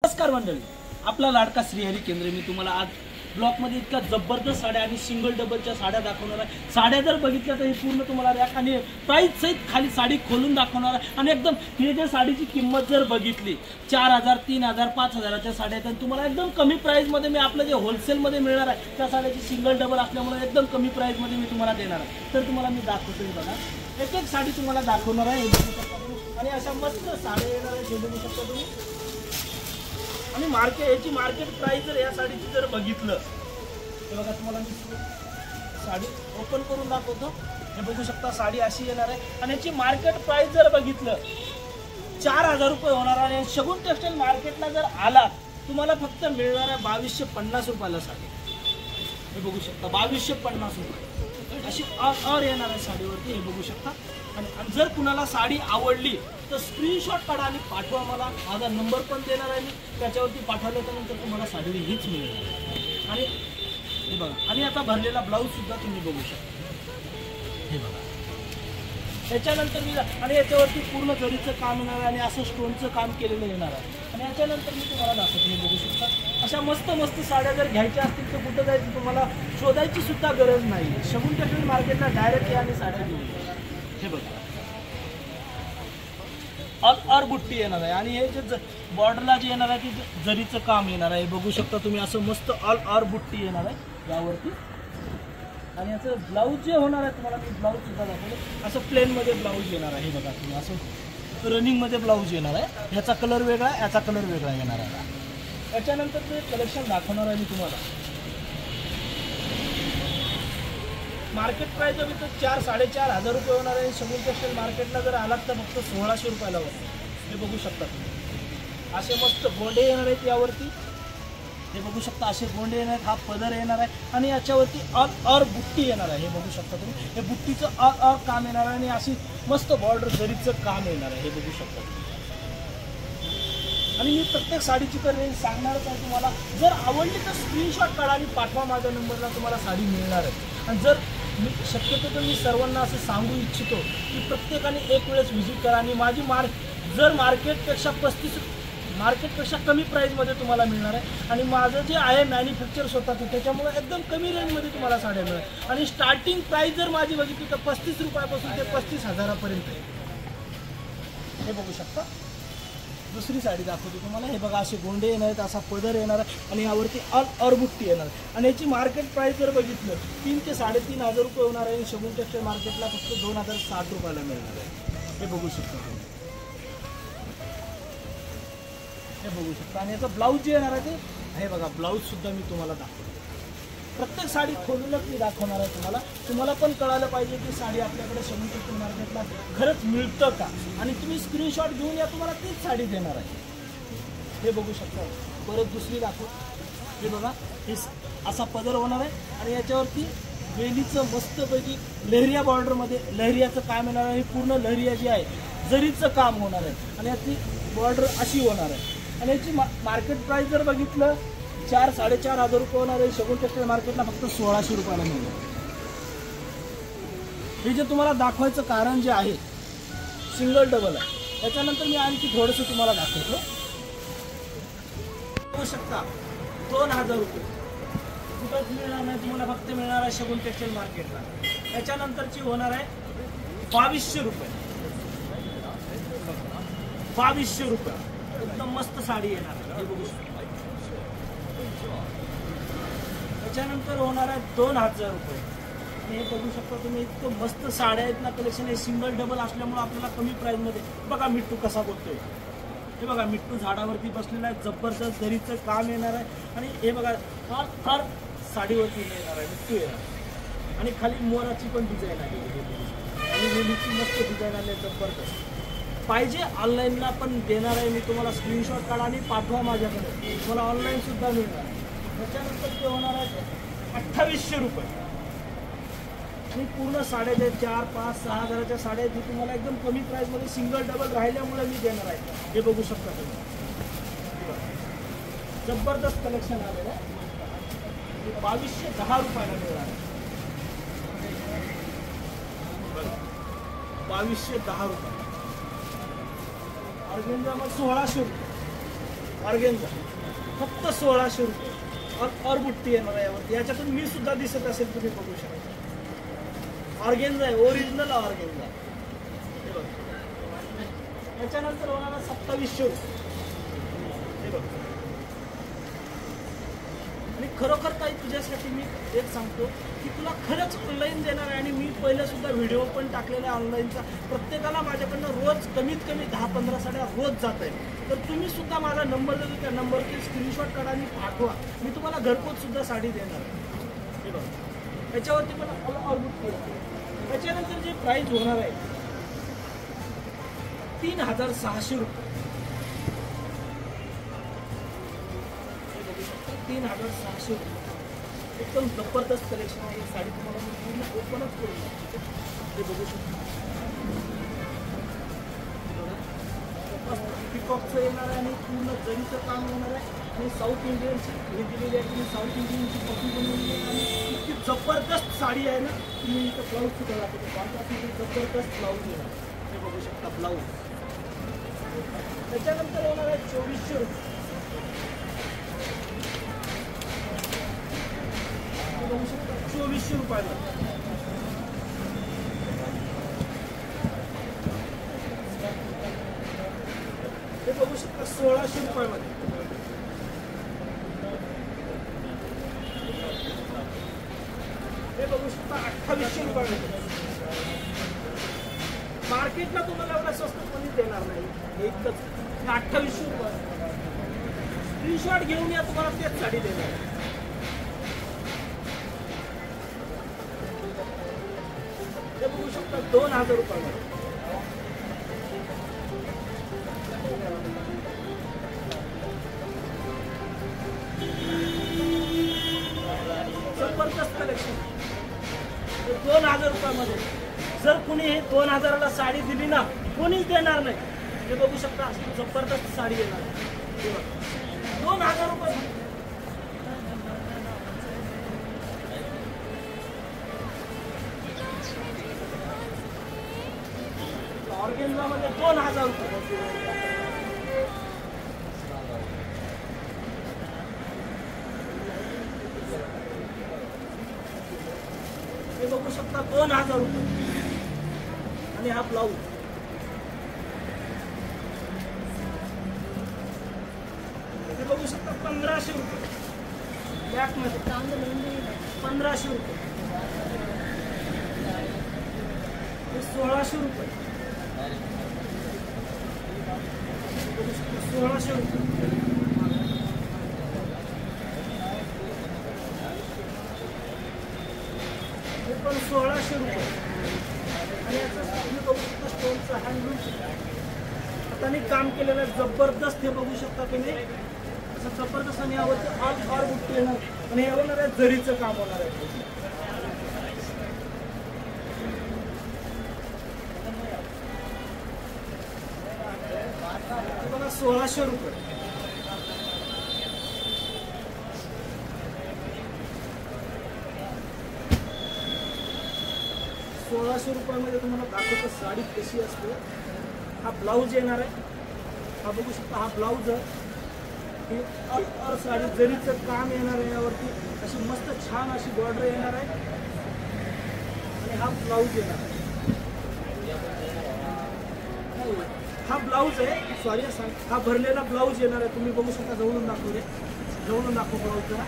नमस्कार मंडळी, आपला लाडका श्रीहरी केंद्र। मी तुम्हाला आज ब्लॉकमध्ये इतका जबरदस्त साड्या आणि सिंगल डबलच्या साड्या दाखवणार आहे। साड्या जर बघितल्या तर हे पूर्ण तुम्हाला रॅक आणि प्राइस सहित खाली साडी खोलून दाखवणार आहे। आणि एकदम हे जे साडीची किंमत जर बघितली 4000, 3000, 5000च्या साड्या आहेत। तुम्हाला एकदम कमी प्राइसमध्ये मी आपलं जे होलसेलमध्ये मिळणार आहे त्या साड्याची सिंगल डबल असल्यामुळे एकदम कमी प्राइसमध्ये मी तुम्हाला देणार आहे। तर तुम्हाला मी दाखवतोय बघा, एक एक साडी तुम्हाला दाखवणार आहे आणि अशा मस्त साड्या येणार आहे, बघू शकता तुम्ही। आणि याची मार्केट प्राइस जर या साडीची जर बघितलं तर बघा, तुम्हाला मी साडी ओपन करून दाखवतो। हे बघू शकता, साडी अशी येणार आहे आणि याची मार्केट प्राइस जर बघितलं 4000 रुपये होणार आहे। शगुन टेक्सटाईल मार्केटला जर आला तुम्हाला फक्त मिळणार आहे 2250 रुपयाला साडी। हे बघू शकता, 2250 रुपये अशी और येणार आहे साडीवरती, हे बघू शकता। आणि जर कुणाला साडी आवडली तर स्क्रीनशॉट काढा आणि पाठवा मला। माझा नंबर पण देणार आहे मी, त्याच्यावरती पाठवल्यानंतर तुम्हाला साडी हीच मिळेल। आणि हे बघा, आणि आता भरलेला ब्लाऊज सुद्धा तुम्ही बघू शकता। हे बघा, त्याच्यानंतर मी आणि याच्यावरती पूर्ण जरीचं काम येणार आहे आणि असं स्टोनचं काम केलेलं येणार आहे। आणि याच्यानंतर मी तुम्हाला दाखवतो, हे बघू शकता। अशा मस्त मस्त साड्या जर घ्यायच्या असतील तर कुठं जायचं तुम्हाला शोधायची सुद्धा गरज नाही। शगुन टेक्सटाईल मार्केटला डायरेक्ट या आणि साड्या घेऊन। हे बघा, और बुट्टी येणार आहे आणि हे जे बॉर्डरला जे येणार आहे ते जरीचं काम येणार आहे। बघू शकता तुम्ही, असं मस्त और बुट्टी येणार आहे यावरती। आणि याचं ब्लाऊज जे होणार आहे तुम्हाला मी ब्लाऊज सुद्धा दाखवलं, असं प्लेनमध्ये ब्लाऊज येणार आहे। हे बघा तुम्ही, असं रनिंगमध्ये ब्लाऊज येणार आहे। ह्याचा कलर वेगळा, याचा कलर वेगळा येणार आहे। त्याच्यानंतर ते कलेक्शन दाखवणार आहे मी तुम्हाला। मार्केट प्राइस अभी तो 4-4.5 रुपये होणार आहे। शगुन टेक्सटाईल मार्केटला जर आलात तर फक्त 1600 रुपयाला होतं। हे बघू शकता तुम्ही, असे मस्त गोंडे येणार आहेत यावरती। हे बघू शकता, असे गोंडे येणार आहेत, हा पदर येणार आहे आणि याच्यावरती और बुट्टी येणार आहे। हे बघू शकता तुम्ही, हे बुट्टीचं और काम येणार आहे आणि अशी मस्त बॉर्डर जरीचं काम येणार आहे। हे बघू शकता तुम्ही। आणि मी प्रत्येक साडीची तर रेंज सांगणारच आहे तुम्हाला। जर आवडली तर स्क्रीनशॉट काढा आणि पाठवा, माझ्या नंबरला तुम्हाला साडी मिळणार आहे। आणि जर मी शक्यतो तर मी सर्वांना असं सांगू इच्छितो की प्रत्येकाने एक वेळेस व्हिजिट करा आणि माझी जर मार्केटपेक्षा कमी प्राईजमध्ये तुम्हाला मिळणार आहे। आणि माझं जे आहे मॅन्युफॅक्चर स्वतःचं, त्याच्यामुळे एकदम कमी रेंजमध्ये तुम्हाला साड्या मिळेल। आणि स्टार्टिंग प्राईस जर माझी बघितली तर 35 रुपयापासून ते 35,000पर्यंत आहे। हे बघू शकता। दुसरी साडी दाखवतो तुम्हाला। हे बघा, असे गोंडे येणार आहेत, असा पदर येणार आहे आणि यावरती और बुट्टी येणार आहे। आणि याची मार्केट प्राइस जर बघितलं 3 ते 3,500 रुपये होणार आहे। शगुन टेक्सटाईल मार्केटला फक्त 2060 रुपयाला मिळणार आहे। हे बघू शकता तुम्ही, हे बघू शकता। आणि याचा ब्लाऊज जे येणार आहे ते हे बघा, ब्लाऊज सुद्धा मी तुम्हाला दाखवतो। प्रत्येक साडी खोलूनच मी दाखवणार आहे तुम्हाला। तुम्हाला पण कळायला पाहिजे की साडी आपल्याकडे शगुन टेक्सटाईल मार्केटला खरंच मिळतं का। आणि तुम्ही स्क्रीनशॉट घेऊन या, तुम्हाला तीच साडी देणार आहे। हे बघू शकता। परत दुसरी दाखव, हे बघा, हे असा पदर होणार आहे आणि याच्यावरती वेलीचं मस्तपैकी लहरिया बॉर्डरमध्ये लहरियाचं काम येणार आहे। पूर्ण लहरिया जी आहे जरीचं काम होणार आहे आणि याची बॉर्डर अशी होणार आहे। आणि याची मार्केट प्राइस जर बघितलं 4-4.5 रुपये होणार आहे। शगुन टेक्सटाईल मार्केटला फक्त 1600 रुपयाला मिळणार। हे जे तुम्हाला दाखवायचं कारण जे आहे सिंगल डबल आहे। त्याच्यानंतर मी आणखी थोडंसं तुम्हाला दाखवतो। बघू शकता, 2000 रुपये कुठंच मिळणार नाही तुम्हाला, फक्त मिळणार आहे शगुन टेक्सटाईल मार्केटला। त्याच्यानंतरची होणार आहे 2200 रुपये। 2200 रुपये एकदम मस्त साडी येणार आहे। हे बघू शकता। त्याच्यानंतर होणार आहे 2000 रुपये। हे बघू शकता तुम्ही, इतकं मस्त साड्या आहेत ना, कलेक्शन हे सिंगल डबल असल्यामुळे आपल्याला कमी प्राईसमध्ये। बघा मिट्टू कसा बोलतोय, हे बघा, मिट्टू झाडावरती बसलेला आहे, जबरदस्त जरीचं काम येणार आहे। आणि हे बघा, फार साडीवरती येणार आहे, मिट्टू येणार आणि खाली मोराची पण डिझाईन आहे आणि वेलीची मस्त डिझाईन आली आहे, जबरदस्त। पाहिजे ऑनलाईनला पण देणार आहे मी तुम्हाला। स्क्रीनशॉट काढा आणि पाठवा माझ्याकडे, तुम्हाला ऑनलाईन सुद्धा मिळणार। त्याच्यानंतर ते होणार आहे 2800 रुपये। आणि पूर्ण साड्या जे 4-5-6 हजाराच्या साड्या आहेत, तुम्हाला एकदम कमी प्राईसमध्ये सिंगल डबल राहिल्यामुळे मी देणार आहे। हे बघू शकता तुम्ही, जबरदस्त कलेक्शन आलेलं आहे। 2210 रुपयाला मिळणार आहे। 2210 रुपये। ऑर्गेन्झा मग 1600 रुपये। ऑर्गेन्झा फक्त 1600 रुपये और बुट्टी येणार आहे यावरती. याच्यातून मी सुद्धा दिसत असेल, तुम्ही बघू शकता. ऑर्गेन्झा आहे, ओरिजिनल ऑर्गेन्झा. हे बघा. याच्यानंतर होणार 2700 रुपये. हे बघा. आणि खरोखर ताई तुझ्यासाठी मी एक सांगतो की तुला खरंच ऑनलाईन देणार आहे. आणि मी पहिलं सुद्धा व्हिडिओ पण टाकलेला आहे ऑनलाईनचा. प्रत्येकाला माझ्याकडनं रोज कमीत कमी 10-15 साड्या रोज जात आहेत. तर तुम्ही सुद्धा माझा नंबर देतो, त्या नंबरचे स्क्रीनशॉट काढा आणि पाठवा. मी तुम्हाला घरपोच सुद्धा साडी देणार आहे. हे बघा. याच्यावरती पण ऑलबुक करतो. त्याच्यानंतर जे प्राईस होणार आहे 3600 रुपये. 3600 रुपये. एकदम जबरदस्त कलेक्शन आहे. साडी तुम्हाला मी पूर्ण ओपनच करून टाकतो. ते बघू शकतो. पिकॉकचं येणार आहे आणि पूर्ण जरीचं काम होणार आहे. आणि साऊथ इंडियनची हे दिलेली आहे. तुम्ही साऊथ इंडियनची कॉपी बनवली आहे आणि इतकी जबरदस्त साडी आहे ना. तुम्ही इथं ब्लाऊज सुद्धा दाखवतो. कॉन्ट्रास्टमध्ये जबरदस्त ब्लाऊज येणार. हे बघू शकता ब्लाऊज. त्याच्यानंतर होणार आहे 2400 रुपये. 2400 रुपयाला. हे बघू शकता 1600 रुपयामध्ये. हे बघू शकता 2800 रुपयामध्ये. मार्केटला तुम्हाला एवढा स्वस्त कोणी देणार नाही. हे इतकंच 2800 रुपये. स्क्रीनशॉट घेऊन या, तुम्हाला तेच साडी देणार. हे बघू शकता 2000 रुपयामध्ये. जबरदस्त कलेक्शन. 2000 रुपयामध्ये. जर कुणी हे 2000ला साडी दिली ना, कोणीच देणार नाही. हे बघू शकता अशी जबरदस्त साडी येणार. 2000 रुपये. ऑर्गेन्झामध्ये 2000 रुपये. हे बघू शकता 2000 रुपये. आणि हा ब्लाऊज. हे बघू शकता 1500 रुपये. बॅकमध्ये 1500 रुपये. हे 1600 रुपये. 1600 रुपये. हे पण 1600 रुपये. आणि याचं तुम्ही बघू शकता स्टोनचं हँडलूम हाताने काम केलेलं जबरदस्त. हे बघू शकता तुम्ही असं जबरदस्त. आणि यावरती ऑल बुट्टी येणार आणि यावर जरीचं काम होणार आहे. बघा 1600 रुपये. रुपयामध्ये तुम्हाला दाखवतो साडी कशी असते. हा ब्लाऊज येणार आहे. हा बघू शकता. हा ब्लाऊज आहे. और साडी जरीचं काम येणार आहे. यावरती अशी मस्त छान अशी बॉर्डर येणार आहे. आणि हा ब्लाऊज येणार आहे. हा ब्लाऊज आहे. सॉरी सांग. हा भरलेला ब्लाऊज येणार आहे. तुम्ही बघू शकता. जवळून दाखवले. जवळून दाखव ब्लाऊज जरा.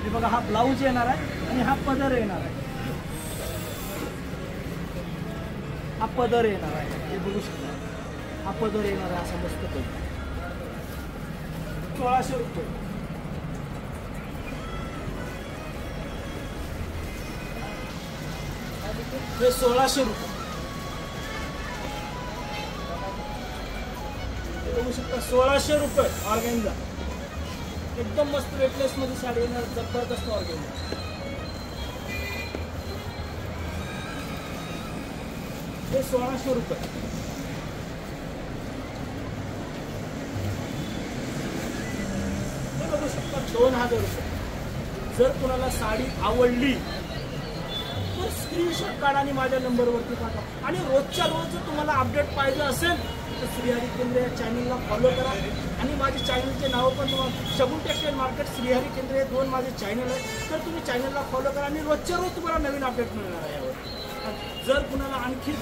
हे बघा हा ब्लाऊज येणार आहे. आणि हा पदर येणार आहे. हा पदर येणार आहे. हे बघू शकता. हा पदर येणार आहे असा मस्त पदर. 1600 रुपये. हे 1600 रुपये. बघू शकता 1600 रुपये. ऑर्गेन्झा एकदम मस्त वेटलेस मध्ये साडी येणार. जबरदस्त ऑर्गेन्झा. हे 1600 रुपये. हे बघू शकता 2000 रुपये. जर कोणाला साडी आवडली तर स्क्रीनशॉट काढा आणि माझ्या नंबरवरती पाठवा. आणि रोजच्या रोज जर तुम्हाला अपडेट पाहिजे असेल तर श्रीहरी केंद्र या चॅनलला फॉलो करा आणि माझे चॅनलचे नाव पण तुम्हाला शगुन टेक्सटाईल मार्केट श्रीहरी केंद्र हे 2 माझे चॅनल आहे. तर तुम्ही चॅनलला फॉलो करा आणि रोजच्या रोज तुम्हाला नवीन अपडेट मिळणार आहे यावर. जर कुणाला आणखी